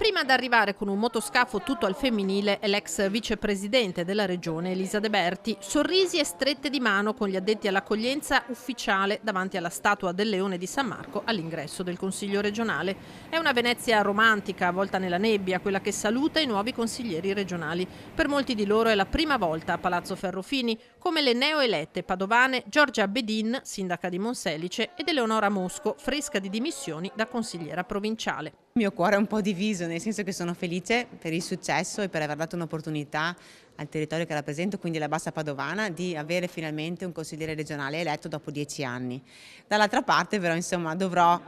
prima ad arrivare con un motoscafo tutto al femminile è l'ex vicepresidente della regione Elisa De Berti. Sorrisi e strette di mano con gli addetti all'accoglienza ufficiale davanti alla statua del Leone di San Marco all'ingresso del Consiglio regionale. È una Venezia romantica, avvolta nella nebbia, quella che saluta i nuovi consiglieri regionali. Per molti di loro è la prima volta a Palazzo Ferrofini, come le neoelette padovane Giorgia Bedin, sindaca di Monselice, ed Eleonora Mosco, fresca di dimissioni da consigliera provinciale. Il mio cuore è un po' diviso, nel senso che sono felice per il successo e per aver dato un'opportunità al territorio che rappresento, quindi la Bassa Padovana, di avere finalmente un consigliere regionale eletto dopo 10 anni. Dall'altra parte però dovrò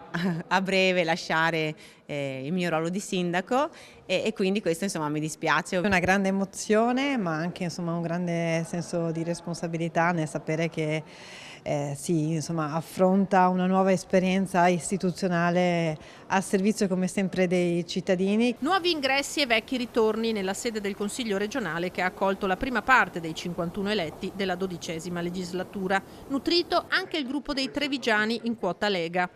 a breve lasciare il mio ruolo di sindaco e quindi questo mi dispiace. È una grande emozione, ma anche un grande senso di responsabilità nel sapere che affronta una nuova esperienza istituzionale al servizio come sempre dei cittadini. Nuovi ingressi e vecchi ritorni nella sede del Consiglio regionale che ha accolto la prima parte dei 51 eletti della 12ª legislatura. Nutrito anche il gruppo dei trevigiani in quota Lega.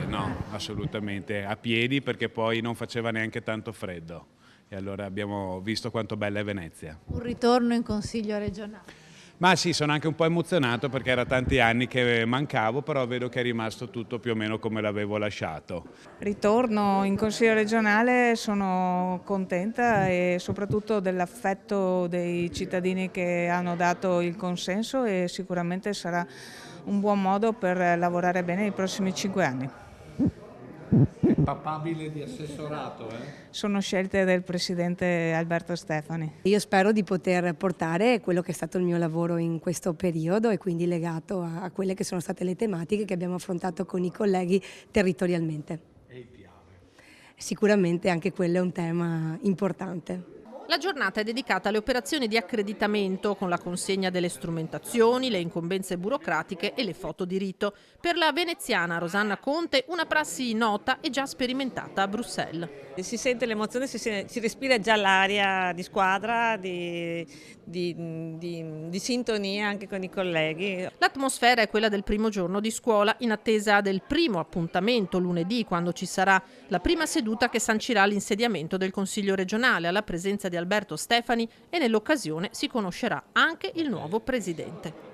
No, assolutamente a piedi, perché poi non faceva neanche tanto freddo e allora abbiamo visto quanto bella è Venezia. Un ritorno in Consiglio regionale. Ma sì, sono anche un po' emozionato perché era tanti anni che mancavo, però vedo che è rimasto tutto più o meno come l'avevo lasciato. Ritorno in Consiglio regionale, sono contenta e soprattutto dell'affetto dei cittadini che hanno dato il consenso, e sicuramente sarà un buon modo per lavorare bene i prossimi 5 anni. Papabile di assessorato, Sono scelte del presidente Alberto Stefani. Io spero di poter portare quello che è stato il mio lavoro in questo periodo e quindi legato a quelle che sono state le tematiche che abbiamo affrontato con i colleghi territorialmente. E il PR? Sicuramente anche quello è un tema importante. La giornata è dedicata alle operazioni di accreditamento con la consegna delle strumentazioni, le incombenze burocratiche e le foto di rito. Per la veneziana Rosanna Conte una prassi nota e già sperimentata a Bruxelles. Si sente l'emozione, si respira già l'aria di squadra, di sintonia anche con i colleghi. L'atmosfera è quella del primo giorno di scuola, in attesa del primo appuntamento lunedì, quando ci sarà la prima seduta che sancirà l'insediamento del Consiglio regionale alla presenza di Alberto Stefani, e nell'occasione si conoscerà anche il nuovo presidente.